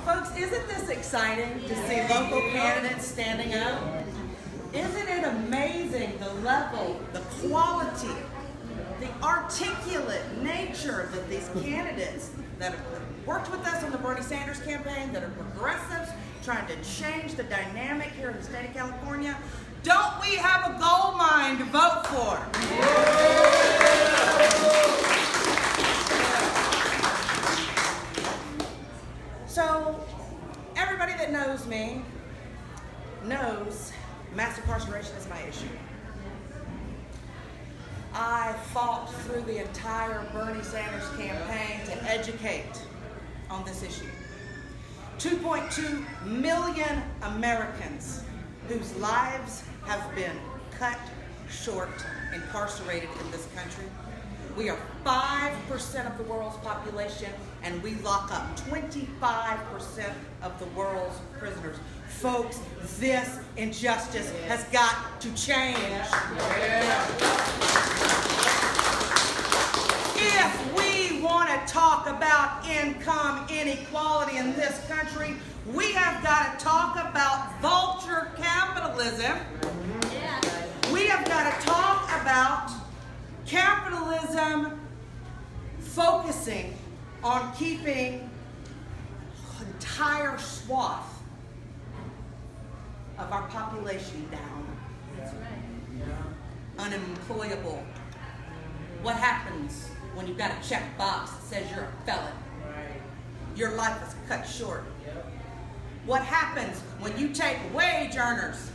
Folks, isn't this exciting to see local candidates standing up? Isn't it amazing the level, the quality, the articulate nature that these candidates that have worked with us on the Bernie Sanders campaign, that are progressives, trying to change the dynamic here in the state of California? Don't we have a gold mine to vote for? So, everybody that knows me knows mass incarceration is my issue. I fought through the entire Bernie Sanders campaign to educate on this issue. 2.2 million Americans whose lives have been cut short, incarcerated in this country. We are 5% of the world's population, and we lock up 25% of the world's prisoners. Folks, this injustice has got to change. If we want to talk about income inequality in this country, we have got to talk about vulture capitalism. We have got to talk about capitalism focusing on keeping an entire swath of our population down. That's right. Unemployable. What happens when you've got a check box that says you're a felon? Your life is cut short. What happens when you take wage earners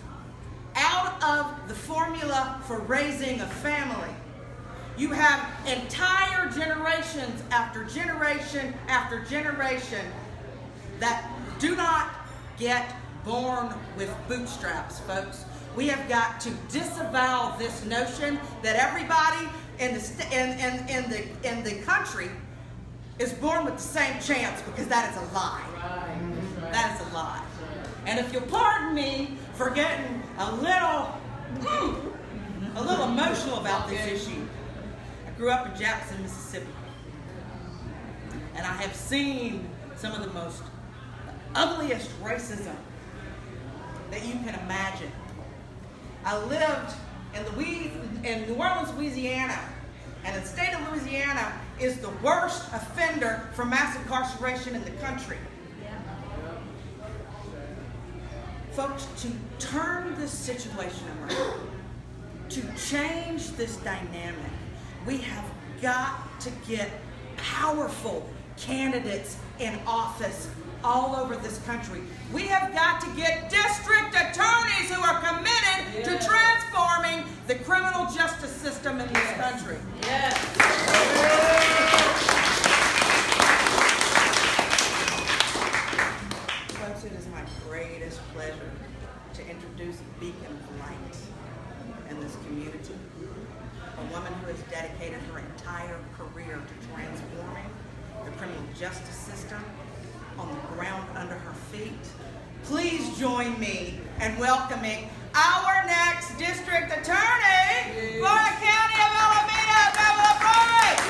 out of the formula for raising a family? You have entire generations after generation after generation that do not get born with bootstraps, folks. We have got to disavow this notion that everybody in the country is born with the same chance, because that is a lie. That is a lie. And if you'll pardon me for getting a little emotional about this issue, I grew up in Jackson, Mississippi, and I have seen some of the most ugliest racism that you can imagine. I lived in New Orleans, Louisiana, and the state of Louisiana is the worst offender for mass incarceration in the country. Folks, to turn this situation around, to change this dynamic, we have got to get powerful candidates in office all over this country. We have got to get district attorneys who are committed to transforming the criminal justice system in this country. Folks, it is my greatest pleasure to introduce a beacon of light in this community. A woman who has dedicated her entire career to transforming the criminal justice system on the ground under her feet. Please join me in welcoming our next district attorney for the county of Alameda, Pamela Price.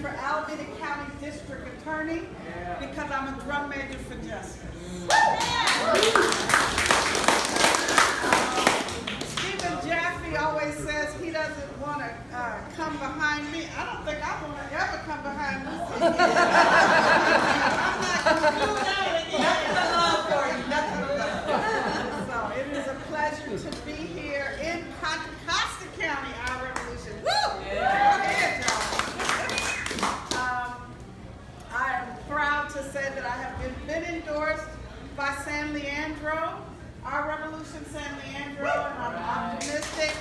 For Alameda County District Attorney because I'm a drum major for justice. Stephen Jaffe always says he doesn't want to come behind me. I don't think I want to ever come behind me. I'm not going to do that again. Nothing but love for you. Nothing but love. So it is a pleasure to be here in Contra Costa County, our Revolution. Woo! Go ahead, y'all. I am proud to say that I have been endorsed by San Leandro, our Revolution San Leandro, and I'm optimistic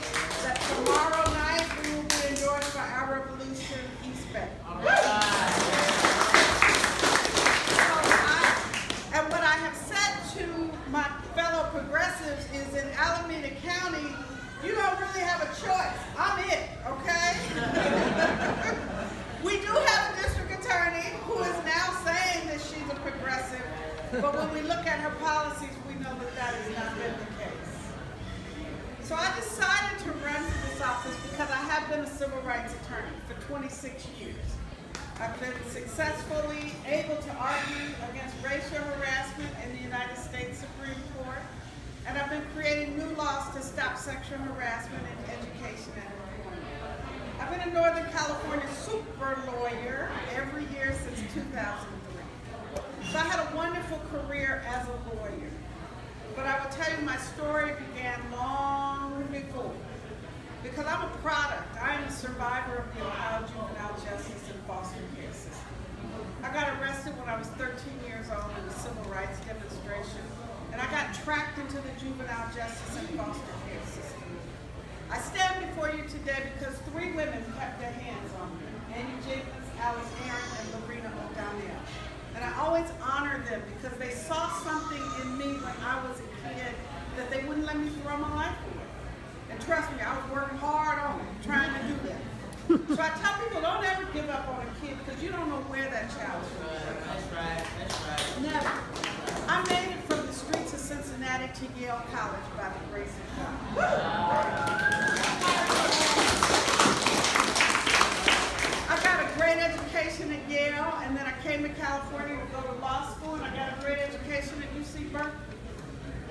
that tomorrow night we will be endorsed by our Revolution East Bay. And what I have said to my fellow progressives is in Alameda County, you don't really have a choice. I'm it, okay? We do have a district attorney. But when we look at her policies, we know that that has not been the case. So I decided to run for this office because I have been a civil rights attorney for 26 years. I've been successfully able to argue against racial harassment in the United States Supreme Court, and I've been creating new laws to stop sexual harassment in education and employment. I've been a Northern California super lawyer every year since 2003. So I had a wonderful career as a lawyer. But I will tell you, my story began long before. Because I'm a product. I am a survivor of the Ohio juvenile justice and foster care system. I got arrested when I was 13 years old in a civil rights demonstration, and I got tracked into the juvenile justice and foster care system. I stand before you today because 3 women kept their hands on me: Annie Jenkins, Alice Aaron, and Lorena O'Donnell. And I always honor them because they saw something in me when I was a kid that they wouldn't let me throw my life away. And trust me, I was working hard on it, trying to do that. So I tell people, don't ever give up on a kid because you don't know where that child's from. That's right. Never. I made it from the streets of Cincinnati to Yale College by the grace of God. I got a great education at Yale, and then I came to California to go to law school, and I got a great education at UC Berkeley.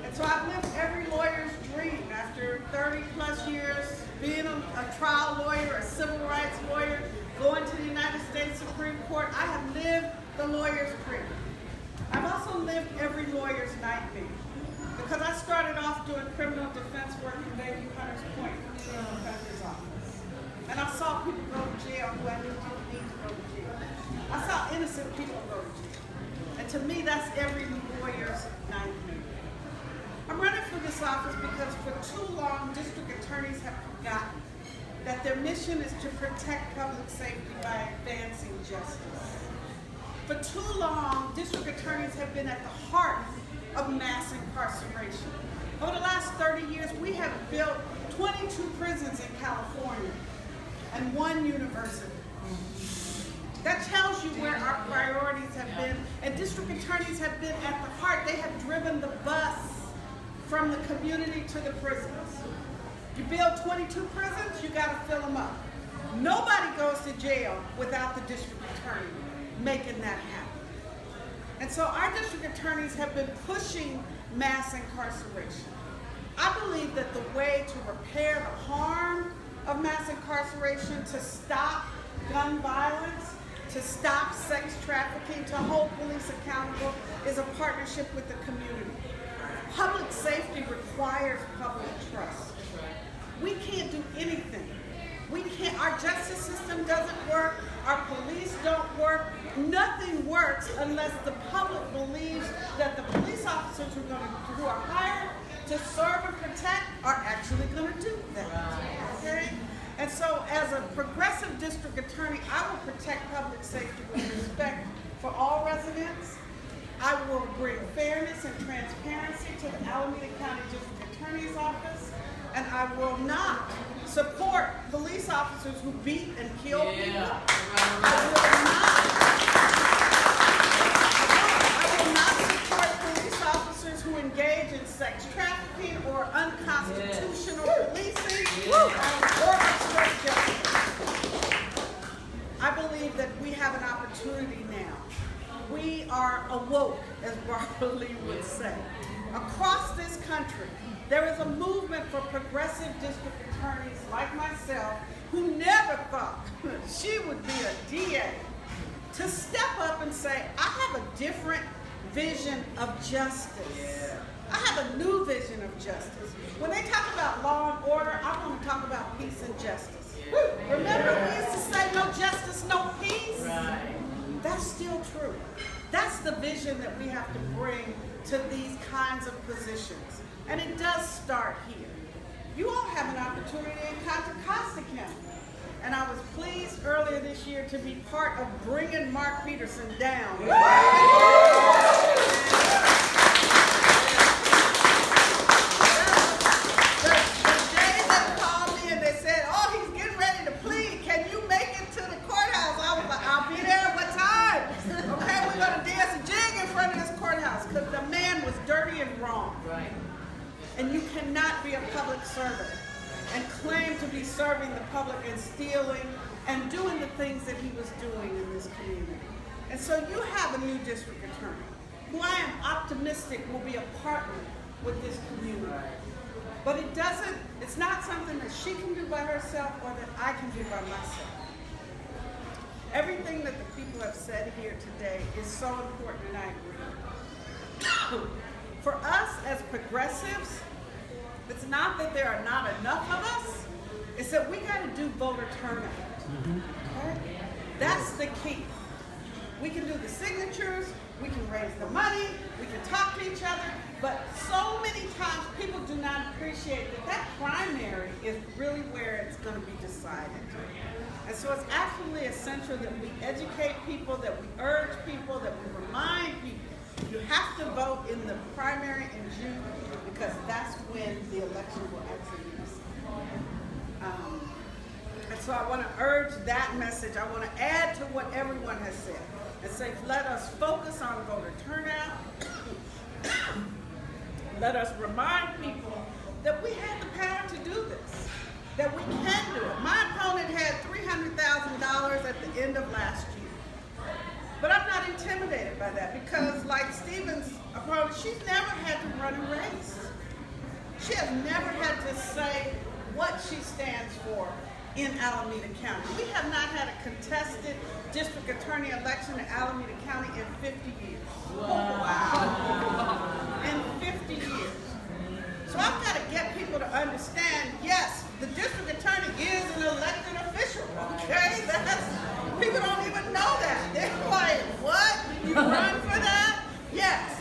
And so I've lived every lawyer's dream after 30 plus years being a trial lawyer, a civil rights lawyer, going to the United States Supreme Court. I have lived the lawyer's dream. I've also lived every lawyer's nightmare because I started off doing criminal defense work in Bayview Hunters Point, criminal defender's office. And I saw people go to jail who I knew didn't need to go to jail. I saw innocent people go to jail. And to me, that's every lawyer's nightmare. I'm running for this office because for too long, district attorneys have forgotten that their mission is to protect public safety by advancing justice. For too long, district attorneys have been at the heart of mass incarceration. Over the last 30 years, we have built 22 prisons in California and 1 university. That tells you where our priorities have been, and district attorneys have been at the heart. They have driven the bus from the community to the prisons. You build 22 prisons, you got to fill them up. Nobody goes to jail without the district attorney making that happen. And so our district attorneys have been pushing mass incarceration. I believe that the way to repair the harm of mass incarceration, to stop gun violence, to stop sex trafficking, to hold police accountable, is a partnership with the community. Public safety requires public trust. We can't do anything. Our justice system doesn't work. Our police don't work. Nothing works unless the public believes that the police officers who are hired to serve and protect are actually going to do that. Okay? And so as a progressive district attorney, I will protect public safety with respect for all residents. I will bring fairness and transparency to the Alameda County District Attorney's Office, and I will not support police officers who beat and kill people. I will not support police officers who engage in sex trafficking or unconstitutional policing or obstruct justice. I believe that we have an opportunity now. We are awoke, as Barbara Lee would say. Across this country, there is a movement for progressive district attorneys like myself who never thought she would be a DA to step up and say, I have a different vision of justice. I have a new vision of justice. When they talk about law and order, I want to talk about peace and justice. Remember we used to say no justice, no peace? Right. That's still true. That's the vision that we have to bring to these kinds of positions. And it does start here. You all have an opportunity in Contra Costa County. And I was pleased earlier this year to be part of bringing Mark Peterson down. wrong. Right. And you cannot be a public servant and claim to be serving the public and stealing and doing the things that he was doing in this community. And so you have a new district attorney who I am optimistic will be a partner with this community. But it's not something that she can do by herself or that I can do by myself. Everything that the people have said here today is so important, and I agree. For us as progressives, it's not that there are not enough of us, it's that we got to do voter turnout. Okay? That's the key. We can do the signatures, we can raise the money, we can talk to each other, but so many times people do not appreciate that primary is really where it's going to be decided. And so it's absolutely essential that we educate people, that we urge people, that we remind people. You have to vote in the primary in June because that's when the election will actually be decided. And so I want to urge that message. I want to add to what everyone has said and say, let us focus on voter turnout. Let us remind people that we have the power to do this, that we can do it. My opponent had $300,000 at the end of last year. But I'm not intimidated by that because like Stephen's opponent, she's never had to run a race. She has never had to say what she stands for in Alameda County. We have not had a contested district attorney election in Alameda County in 50 years. Wow. In 50 years. So I've got to get people to understand, yes, the district attorney is an elected official, okay? People don't even know that. They're like, what? You run for that? Yes.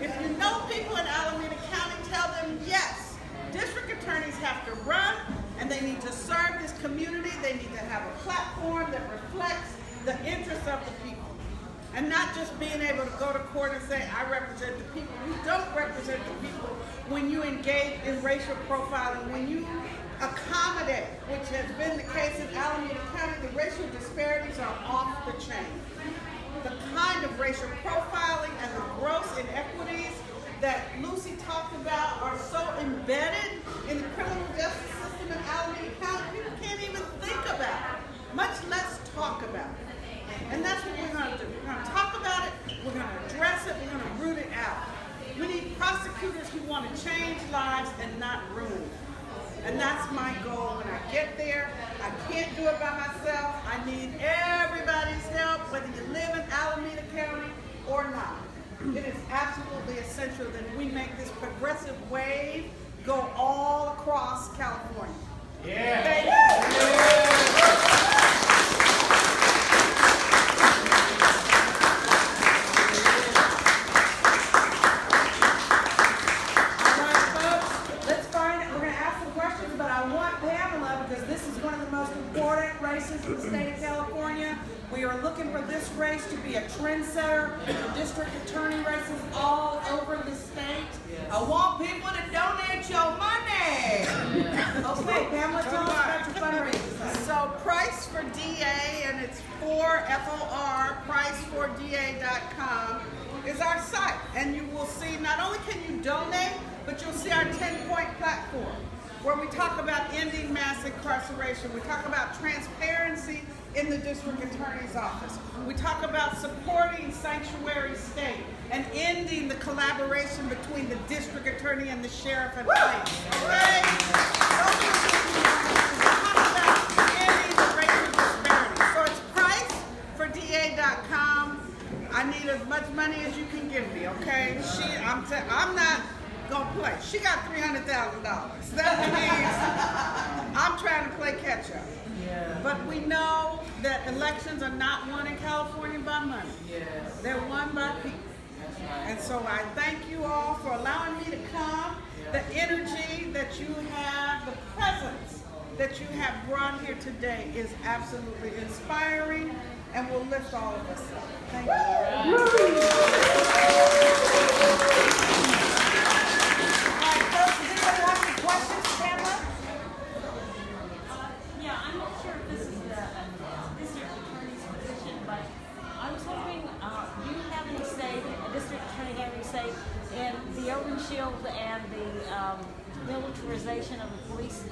If you know people in Alameda County, tell them yes. District attorneys have to run and they need to serve this community. They need to have a platform that reflects the interests of the people. And not just being able to go to court and say, I represent the people. You don't represent the people when you engage in racial profiling, when you accommodate, which has been the case in Alameda County, the racial disparities are off the chain. The kind of racial profiling and the gross inequities that Lucy talked about are so embedded in the criminal justice system in Alameda County, people can't even think about it, much less talk about it. And that's what we're going to do. We're going to talk about it, we're going to address it, we're going to root it out. We need prosecutors who want to change lives and not ruin them. And that's my goal when I get there. I can't do it by myself. I need everybody's help, whether you live in Alameda County or not. It is absolutely essential that we make this progressive wave go all across California. Yeah. Thank you. In the state of California. We are looking for this race to be a trendsetter for district attorney races all over the state. I want people to donate your money. Okay, Pamela, tell us about your fundraising. So Price for DA, and it's FOR, priceforda.com is our site. And you will see, not only can you donate, but you'll see our 10-point platform, where we talk about ending mass incarceration. We talk about transparency in the district attorney's office. We talk about supporting sanctuary state and ending the collaboration between the district attorney and the sheriff and police. Okay? We talk about ending the racial disparity. So it's priceforda.com. I need as much money as you can give me, okay? I'm not gonna play. She got $300,000. That means I'm trying to play catch up. Yeah. But we know that elections are not won in California by money. Yes. They're won by people. That's right. And so I thank you all for allowing me to come. Yeah. The energy that you have, the presence that you have brought here today is absolutely inspiring and will lift all of us up. Thank you. Questions, Pamela? Yeah, I'm not sure if this is the district attorney's position, but I was wondering, do you have any say, a district attorney have any say in And the Urban Shield and the militarization of the police.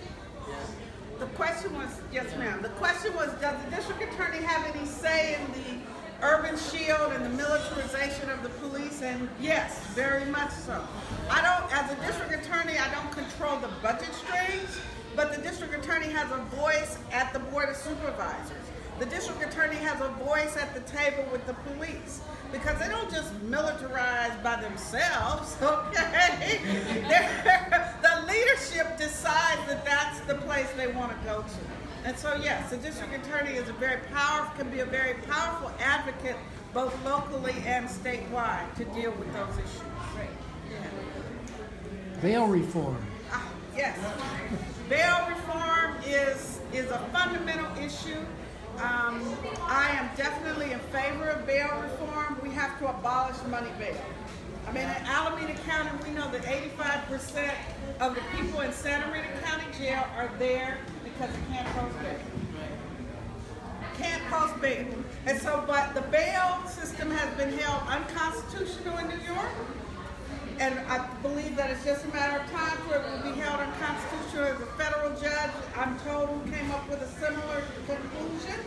The question was, yes ma'am, the question was, does the district attorney have any say in the urban shield and the militarization of the police? And yes, very much so. As a district attorney, I don't control the budget strings, but the district attorney has a voice at the Board of Supervisors. The district attorney has a voice at the table with the police, because they don't just militarize by themselves, okay? The leadership decides that that's the place they want to go to. And so yes, the district attorney is can be a very powerful advocate both locally and statewide to deal with those issues. Right. Yeah. Bail reform. Yes. Bail reform is a fundamental issue. I am definitely in favor of bail reform. We have to abolish money bail. I mean, in Alameda County, we know that 85% of the people in Santa Rita County Jail are there because they can't post bail. Can't post bail. And so, but the bail system has been held unconstitutional in New York. And I believe that it's just a matter of time for it will be held unconstitutional. As a federal judge, I'm told, who came up with a similar conclusion.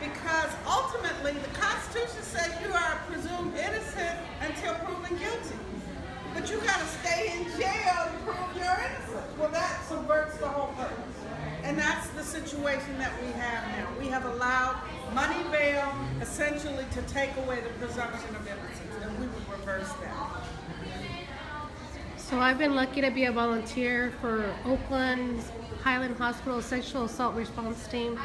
Because ultimately, the Constitution says you are presumed innocent until proven guilty. But you got to stay in jail to prove your innocence. Well, that subverts the whole purpose. And that's the situation that we have now. We have allowed money bail essentially to take away the presumption of innocence, and we would reverse that. So I've been lucky to be a volunteer for Oakland's Highland Hospital Sexual Assault Response Team.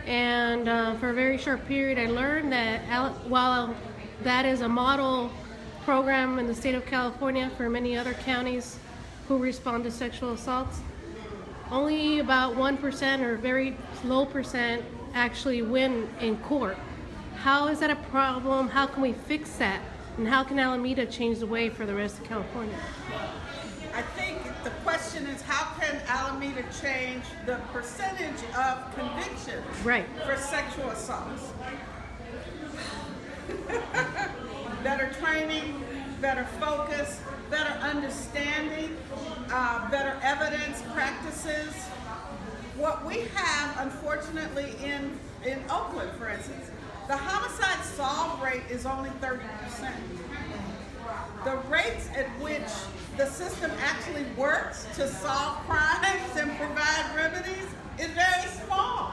And for a very short period, I learned that while that is a model program in the state of California for many other counties who respond to sexual assaults, only about 1% or very low percent actually win in court. How is that a problem? How can we fix that? And how can Alameda change the way for the rest of California? I think the question is, how can Alameda change the percentage of convictions for sexual assaults? Better training, better focus, better understanding, better evidence practices. What we have, unfortunately, in Oakland, for instance, the homicide solve rate is only 30%. The rates at which the system actually works to solve crimes and provide remedies is very small.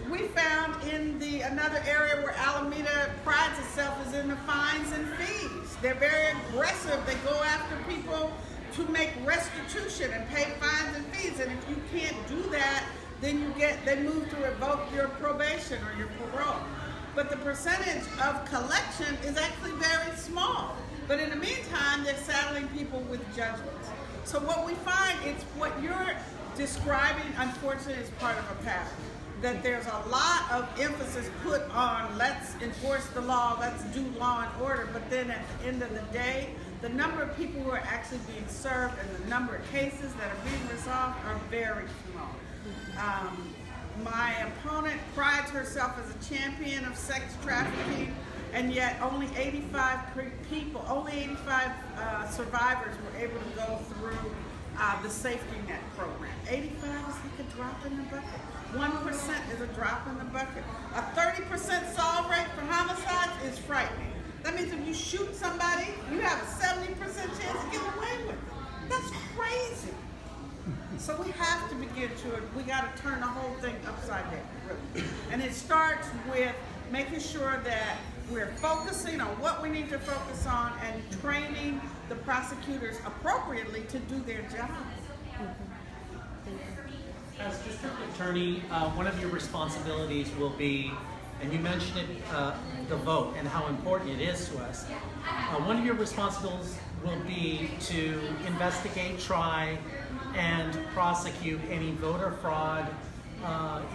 We found in another area where Alameda prides itself is in the fines and fees. They're very aggressive. They go after people to make restitution and pay fines and fees. And if you can't do that, then they move to revoke your probation or your parole. But the percentage of collection is actually very small. But in the meantime, they're saddling people with judgments. So what we find, it's what you're describing, unfortunately, is part of a pattern. That there's a lot of emphasis put on let's enforce the law, let's do law and order, but then at the end of the day, the number of people who are actually being served and the number of cases that are being resolved are very small. My opponent prides herself as a champion of sex trafficking, and yet only 85 survivors were able to go through the safety net program. 85 is like a drop in the bucket. 1% is a drop in the bucket. A 30% solve rate for homicides is frightening. That means if you shoot somebody, you have a 70% chance of getting away with it. That's crazy. So we have to begin we got to turn the whole thing upside down, really. And it starts with making sure that we're focusing on what we need to focus on and training the prosecutors appropriately to do their job. As district attorney, one of your responsibilities will be, and you mentioned it, the vote and how important it is to us. One of your responsibilities will be to investigate, try, and prosecute any voter fraud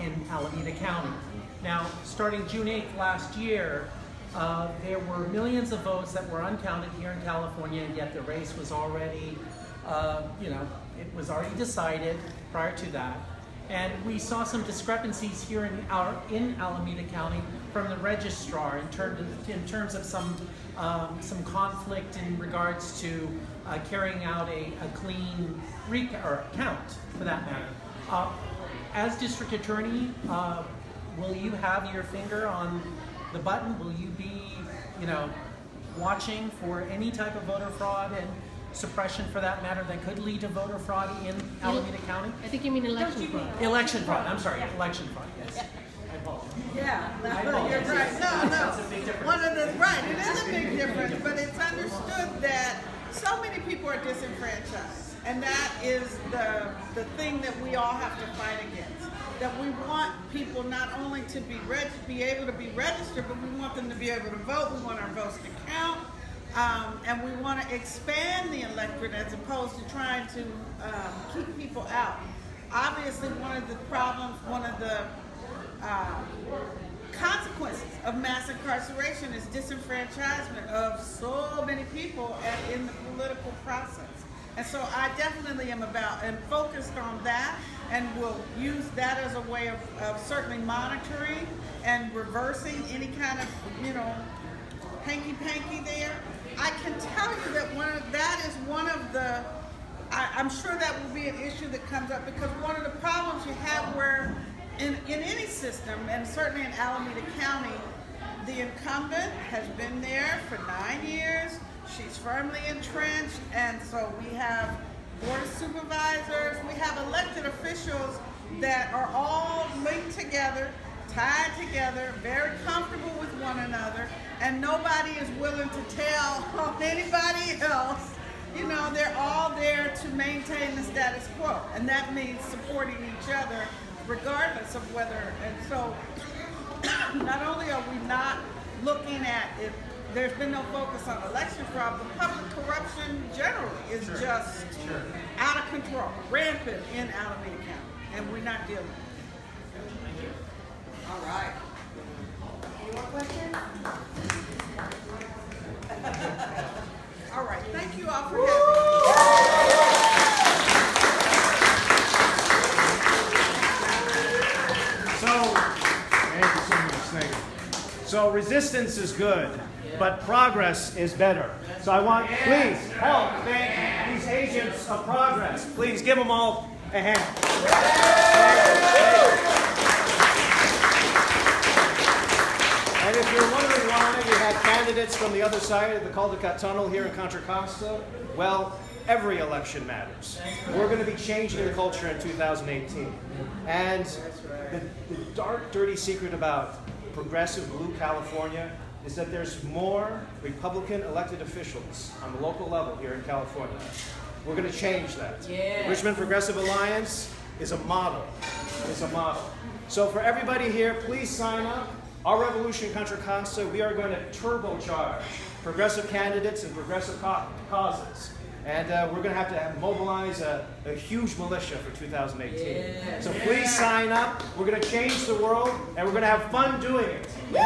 in Alameda County. Now, starting June 8th last year, there were millions of votes that were uncounted here in California, and yet the race was already, it was already decided prior to that. And we saw some discrepancies here in Alameda County from the registrar in terms of some conflict in regards to carrying out a clean count, for that matter. As district attorney, will you have your finger on the button? Will you be, watching for any type of voter fraud and suppression, for that matter, that could lead to voter fraud in Alameda County? I think you mean election fraud. Election fraud. I'm sorry, election fraud. Yes. I apologize. Yeah, you're right. No. It is a big difference, but it's understood that so many people are disenfranchised, and that is the thing that we all have to fight against. That we want people not only to be able to be registered, but we want them to be able to vote. We want our votes to count, and we want to expand the electorate as opposed to trying to keep people out. Obviously, one of the consequences of mass incarceration is disenfranchisement of so many people in the political process. And so I definitely am focused on that, and will use that as a way of certainly monitoring and reversing any kind of, hanky-panky there. I can tell you that that is one of the, I'm sure that will be an issue that comes up, because one of the problems you have where in any system, and certainly in Alameda County, the incumbent has been there for 9 years. She's firmly entrenched, and so we have board of supervisors, we have elected officials that are all linked together, tied together, very comfortable with one another, and nobody is willing to tell on anybody else. They're all there to maintain the status quo, and that means supporting each other regardless of whether, and so not only are we not looking at it, there's been no focus on election fraud, but public corruption generally is just out of control, rampant in Alameda County, and we're not dealing with it. Thank you. All right. Any more questions? All right, thank you all for having me. Thank you so much. Thank you. So resistance is good, but progress is better. So I want, please, help thank these agents of progress. Please give them all a hand. And if you're wondering why we had candidates from the other side of the Caldecott Tunnel here in Contra Costa, well, every election matters. We're going to be changing the culture in 2018. And the dark, dirty secret about progressive blue California is that there's more Republican elected officials on the local level here in California. We're going to change that. Yes. Richmond Progressive Alliance is a model. So for everybody here, please sign up. Our Revolution Contra Costa, we are going to turbocharge progressive candidates and progressive causes. And we're going to have mobilize a huge militia for 2018. Yeah. So please sign up. We're going to change the world, and we're going to have fun doing it. Woo!